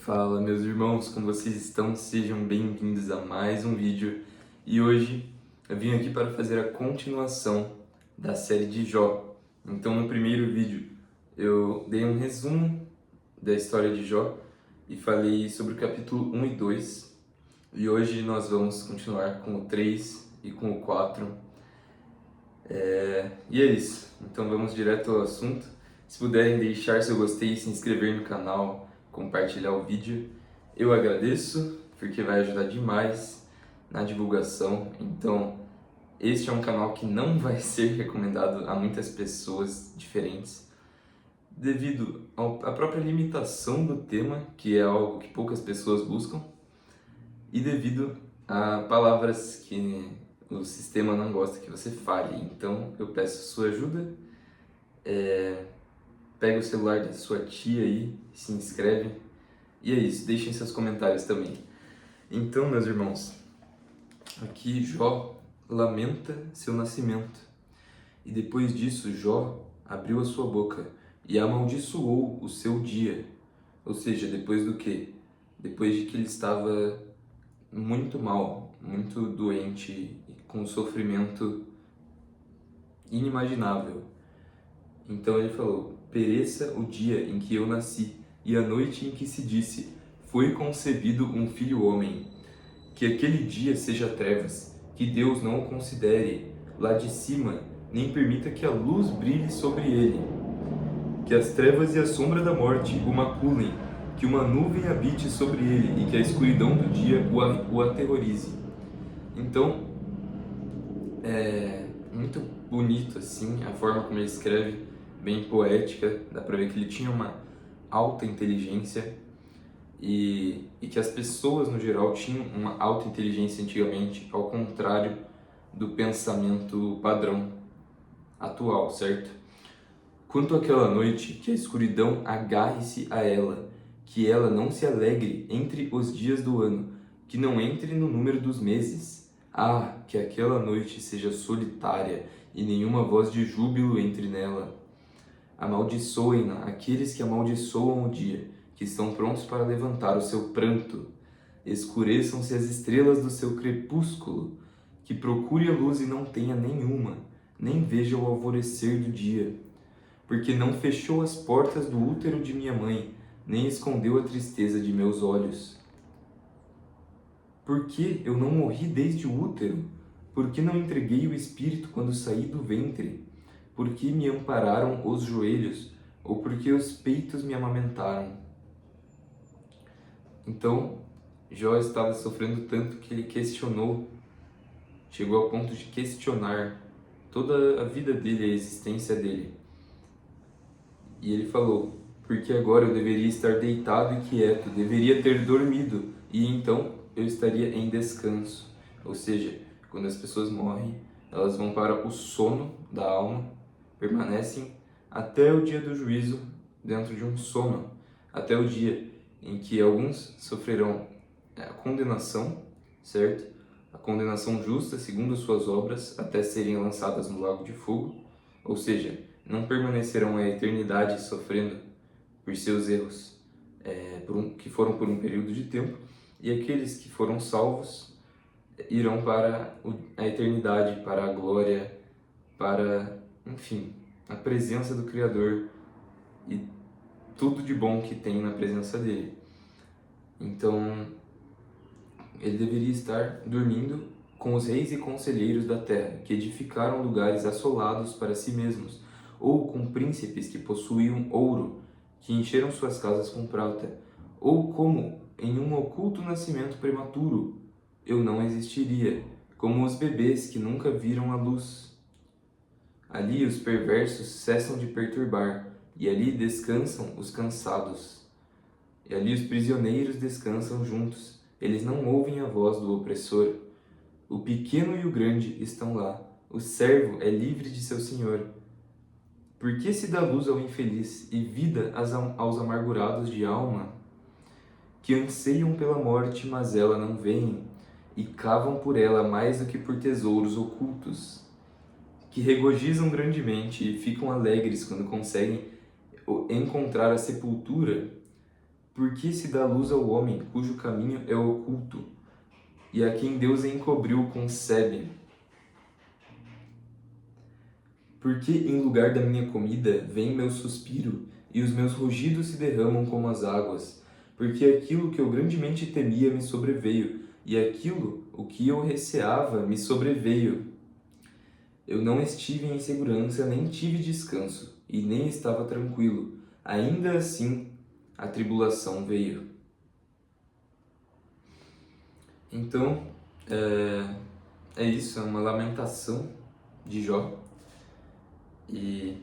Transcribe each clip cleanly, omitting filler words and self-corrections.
Fala, meus irmãos, como vocês estão? Sejam bem-vindos a mais um vídeo. E hoje eu vim aqui para fazer a continuação da série de Jó. Então, no primeiro vídeo eu dei um resumo da história de Jó e falei sobre o capítulo 1 e 2. E hoje nós vamos continuar com o 3 e com o 4. E é isso. Então vamos direto ao assunto. Se puderem deixar seu gostei, se inscrever no canal, compartilhar o vídeo, eu agradeço, porque vai ajudar demais na divulgação. Então, este é um canal que não vai ser recomendado a muitas pessoas diferentes, devido à própria limitação do tema, que é algo que poucas pessoas buscam, e devido a palavras que o sistema não gosta que você fale. Então, eu peço sua ajuda. Pega o celular da sua tia aí, se inscreve. E é isso, deixem seus comentários também. Então, meus irmãos, aqui Jó lamenta seu nascimento. E depois disso, Jó abriu a sua boca e amaldiçoou o seu dia. Ou seja, depois do quê? Depois de que ele estava muito mal, muito doente, com um sofrimento inimaginável. Então ele falou: pereça o dia em que eu nasci, e a noite em que se disse, foi concebido um filho homem. Que aquele dia seja trevas, que Deus não o considere lá de cima, nem permita que a luz brilhe sobre ele. Que as trevas e a sombra da morte o maculem, que uma nuvem habite sobre ele e que a escuridão do dia o aterrorize. Então, é muito bonito assim a forma como ele escreve, bem poética, dá pra ver que ele tinha uma alta inteligência e que as pessoas no geral tinham uma alta inteligência antigamente, ao contrário do pensamento padrão atual, certo? Quanto àquela noite, que a escuridão agarre-se a ela, que ela não se alegre entre os dias do ano, que não entre no número dos meses. Ah, que aquela noite seja solitária e nenhuma voz de júbilo entre nela. Amaldiçoem-na aqueles que amaldiçoam o dia, que estão prontos para levantar o seu pranto. Escureçam-se as estrelas do seu crepúsculo, que procure a luz e não tenha nenhuma, nem veja o alvorecer do dia. Porque não fechou as portas do útero de minha mãe, nem escondeu a tristeza de meus olhos. Por que eu não morri desde o útero? Por que não entreguei o espírito quando saí do ventre? Por que me ampararam os joelhos? Ou por que os peitos me amamentaram? Então, Jó estava sofrendo tanto que ele questionou, chegou ao ponto de questionar toda a vida dele, a existência dele. E ele falou: porque agora eu deveria estar deitado e quieto, deveria ter dormido, e então eu estaria em descanso. Ou seja, quando as pessoas morrem, elas vão para o sono da alma, permanecem até o dia do juízo dentro de um sono, até o dia em que alguns sofrerão a condenação, certo? A condenação justa segundo as suas obras, até serem lançadas no lago de fogo, ou seja, não permanecerão a eternidade sofrendo por seus erros, que foram por um período de tempo, e aqueles que foram salvos irão para a eternidade, para a glória, para, enfim, a presença do Criador e tudo de bom que tem na presença dele. Então, ele deveria estar dormindo com os reis e conselheiros da terra, que edificaram lugares assolados para si mesmos, ou com príncipes que possuíam ouro, que encheram suas casas com prata, ou como em um oculto nascimento prematuro, eu não existiria, como os bebês que nunca viram a luz. Ali os perversos cessam de perturbar, e ali descansam os cansados. E ali os prisioneiros descansam juntos, eles não ouvem a voz do opressor. O pequeno e o grande estão lá, o servo é livre de seu senhor. Por que se dá luz ao infeliz e vida aos amargurados de alma? Que anseiam pela morte, mas ela não vem, e cavam por ela mais do que por tesouros ocultos. Que regozijam grandemente e ficam alegres quando conseguem encontrar a sepultura, Por que se dá luz ao homem cujo caminho é oculto, e a quem Deus encobriu concebe? Por que em lugar da minha comida vem meu suspiro, e os meus rugidos se derramam como as águas? Porque aquilo que eu grandemente temia me sobreveio, e aquilo o que eu receava me sobreveio. Eu não estive em segurança, nem tive descanso, e nem estava tranquilo. Ainda assim, a tribulação veio. Então, é isso, é uma lamentação de Jó. E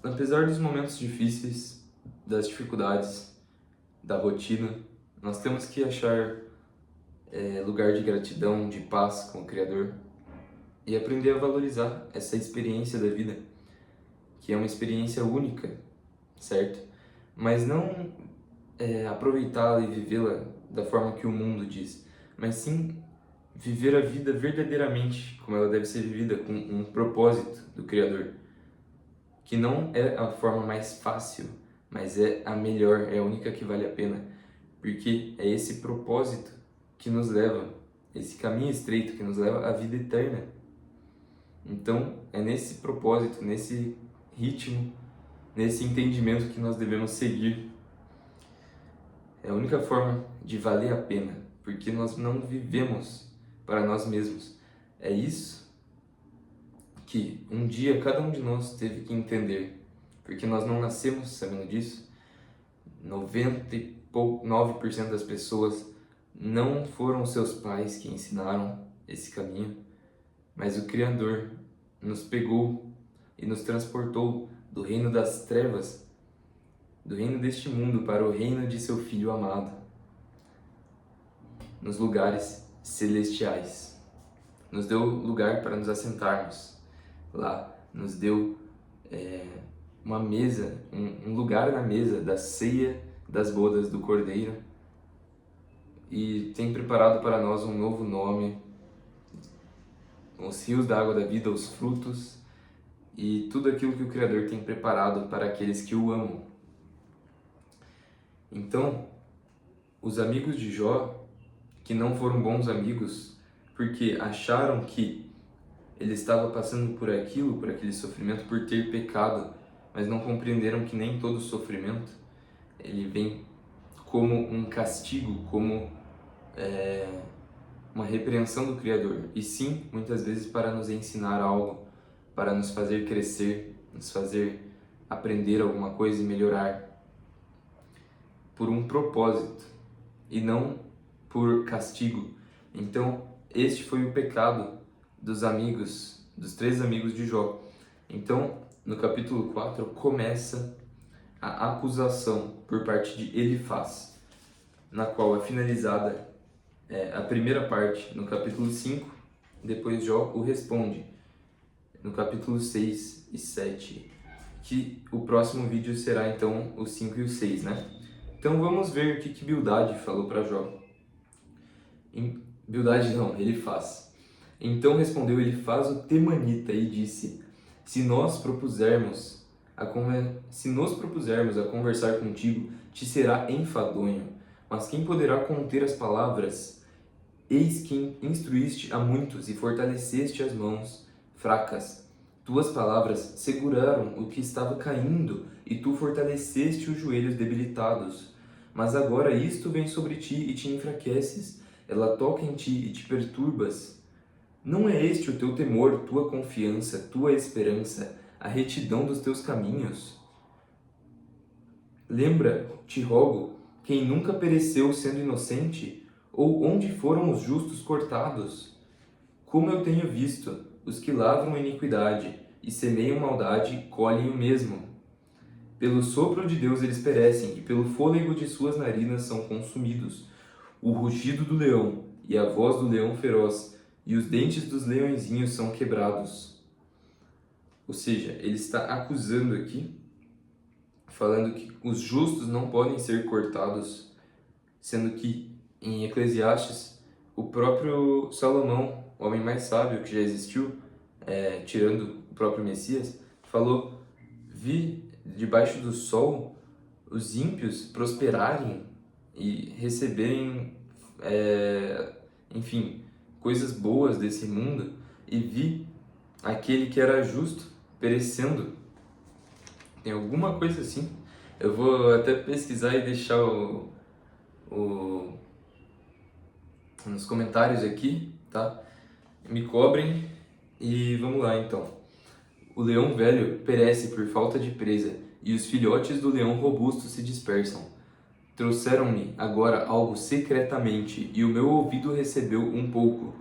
apesar dos momentos difíceis, das dificuldades, da rotina, nós temos que achar lugar de gratidão, de paz com o Criador e aprender a valorizar essa experiência da vida, que é uma experiência única, certo? Mas não aproveitá-la e vivê-la da forma que o mundo diz, mas sim viver a vida verdadeiramente como ela deve ser vivida, com um propósito do Criador, que não é a forma mais fácil, mas é a melhor, é a única que vale a pena, porque é esse propósito que nos leva, esse caminho estreito que nos leva à vida eterna. Então, é nesse propósito, nesse ritmo, nesse entendimento que nós devemos seguir. É a única forma de valer a pena, porque nós não vivemos para nós mesmos. É isso que um dia cada um de nós teve que entender, porque nós não nascemos sabendo disso. 99% das pessoas não foram seus pais que ensinaram esse caminho, mas o Criador nos pegou e nos transportou do reino das trevas, do reino deste mundo, para o reino de seu Filho amado, nos lugares celestiais. Nos deu lugar para nos assentarmos lá, nos deu uma mesa, um lugar na mesa da ceia das bodas do Cordeiro, e tem preparado para nós um novo nome, os rios da água da vida, os frutos e tudo aquilo que o Criador tem preparado para aqueles que o amam. Então, os amigos de Jó, que não foram bons amigos, porque acharam que ele estava passando por aquilo, por aquele sofrimento, por ter pecado, mas não compreenderam que nem todo sofrimento ele vem como um castigo, como uma repreensão do Criador, e sim, muitas vezes para nos ensinar algo, para nos fazer crescer, nos fazer aprender alguma coisa e melhorar, por um propósito e não por castigo. Então, este foi o pecado dos amigos, dos 3 amigos de Jó. Então, no capítulo 4 começa a acusação por parte de Elifaz, na qual é finalizada a primeira parte no capítulo 5, depois Jó o responde no capítulo 6 e 7, que o próximo vídeo será então o 5 e o 6, né? Então vamos ver o que Bildade falou para Jó. Bildade não, Elifaz. Então respondeu Elifaz o Temanita e disse: Se nos propusermos a conversar contigo, te será enfadonho. Mas quem poderá conter as palavras? Eis que instruíste a muitos e fortaleceste as mãos fracas. Tuas palavras seguraram o que estava caindo, e tu fortaleceste os joelhos debilitados. Mas agora isto vem sobre ti e te enfraqueces. Ela toca em ti e te perturbas. Não é este o teu temor, tua confiança, tua esperança, a retidão dos teus caminhos? Lembra, te rogo, quem nunca pereceu sendo inocente? Ou onde foram os justos cortados? Como eu tenho visto, os que lavram iniquidade e semeiam maldade colhem o mesmo. Pelo sopro de Deus eles perecem, e pelo fôlego de suas narinas são consumidos. O rugido do leão e a voz do leão feroz e os dentes dos leõezinhos são quebrados. Ou seja, ele está acusando aqui, falando que os justos não podem ser cortados, sendo que em Eclesiastes, o próprio Salomão, o homem mais sábio que já existiu, tirando o próprio Messias, falou: vi debaixo do sol os ímpios prosperarem e receberem, enfim, coisas boas desse mundo, e vi aquele que era justo perecendo. Tem alguma coisa assim. Eu vou até pesquisar e deixar nos comentários aqui, tá? Me cobrem e vamos lá então. O leão velho perece por falta de presa, e os filhotes do leão robusto se dispersam. Trouxeram-me agora algo secretamente, e o meu ouvido recebeu um pouco.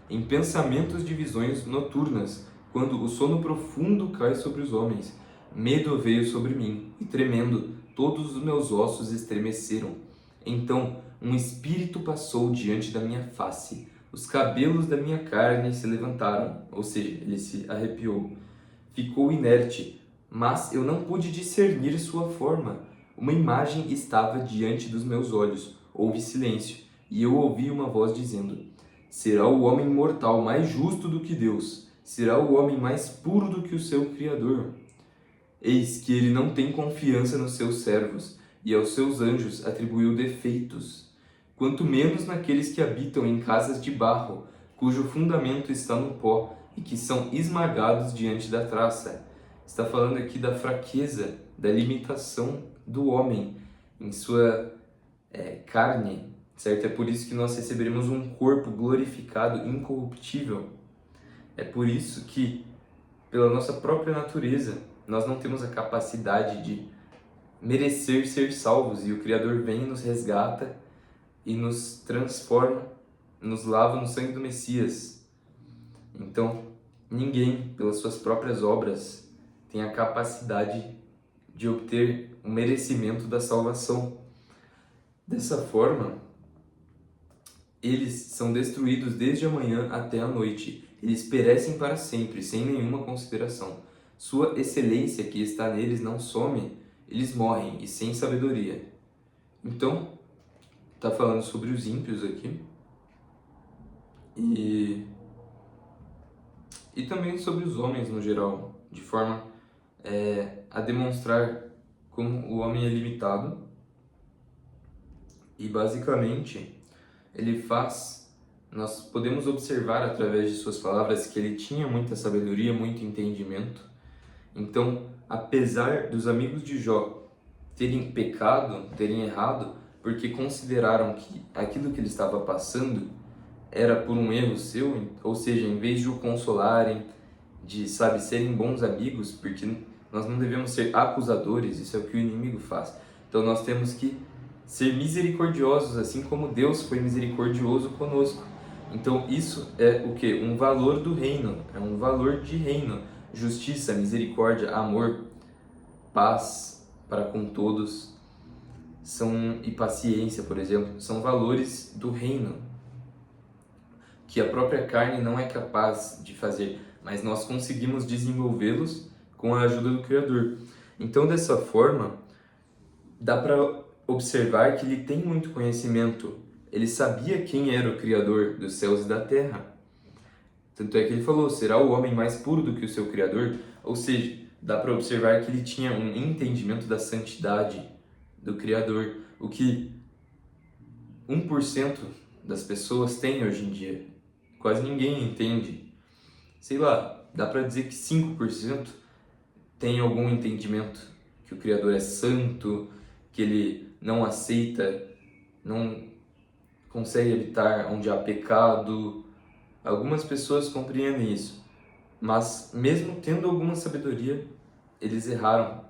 Em pensamentos de visões noturnas, quando o sono profundo cai sobre os homens, medo veio sobre mim, e tremendo, todos os meus ossos estremeceram. Então um espírito passou diante da minha face, os cabelos da minha carne se levantaram, ou seja, ele se arrepiou. Ficou inerte, mas eu não pude discernir sua forma. Uma imagem estava diante dos meus olhos. Houve silêncio, e eu ouvi uma voz dizendo: será o homem mortal mais justo do que Deus? Será o homem mais puro do que o seu Criador? Eis que ele não tem confiança nos seus servos, e aos seus anjos atribuiu defeitos. Quanto menos naqueles que habitam em casas de barro, cujo fundamento está no pó, e que são esmagados diante da traça. Está falando aqui da fraqueza, da limitação do homem em sua carne, certo? É por isso que nós receberemos um corpo glorificado, incorruptível. É por isso que, pela nossa própria natureza, nós não temos a capacidade de merecer ser salvos, e o Criador vem, nos resgata e nos transforma, nos lava no sangue do Messias. Então, ninguém, pelas suas próprias obras, tem a capacidade de obter o merecimento da salvação. Dessa forma, eles são destruídos desde a manhã até a noite. Eles perecem para sempre, sem nenhuma consideração. Sua excelência que está neles não some, eles morrem, e sem sabedoria. Então, está falando sobre os ímpios aqui. E também sobre os homens no geral, de forma a demonstrar como o homem é limitado. E basicamente, nós podemos observar através de suas palavras que ele tinha muita sabedoria, muito entendimento. Então, apesar dos amigos de Jó terem pecado, terem errado, porque consideraram que aquilo que ele estava passando era por um erro seu, ou seja, em vez de o consolarem, de, serem bons amigos, porque nós não devemos ser acusadores, isso é o que o inimigo faz. Então nós temos que ser misericordiosos, assim como Deus foi misericordioso conosco. Então isso é o que? Um valor do reino, é um valor de reino. Justiça, misericórdia, amor, paz para com todos, e paciência, por exemplo, são valores do reino, que a própria carne não é capaz de fazer, mas nós conseguimos desenvolvê-los com a ajuda do Criador. Então, dessa forma, dá para observar que ele tem muito conhecimento. Ele sabia quem era o Criador dos céus e da terra. Tanto é que ele falou: será o homem mais puro do que o seu Criador? Ou seja, dá para observar que ele tinha um entendimento da santidade do Criador, o que 1% das pessoas tem hoje em dia. Quase ninguém entende. Sei lá, dá para dizer que 5% tem algum entendimento que o Criador é santo, que ele não aceita, não consegue habitar onde há pecado. Algumas pessoas compreendem isso, mas mesmo tendo alguma sabedoria, eles erraram,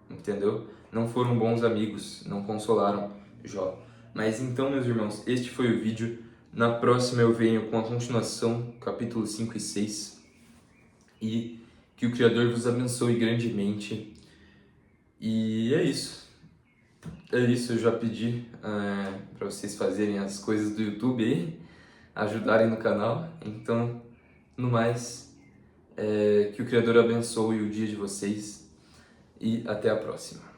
entendeu? Não foram bons amigos, não consolaram Jó. Mas então, meus irmãos, este foi o vídeo. Na próxima eu venho com a continuação, capítulo 5 e 6. E que o Criador vos abençoe grandemente. E é isso. É isso, eu já pedi para vocês fazerem as coisas do YouTube aí, ajudarem no canal. Então, no mais, que o Criador abençoe o dia de vocês e até a próxima.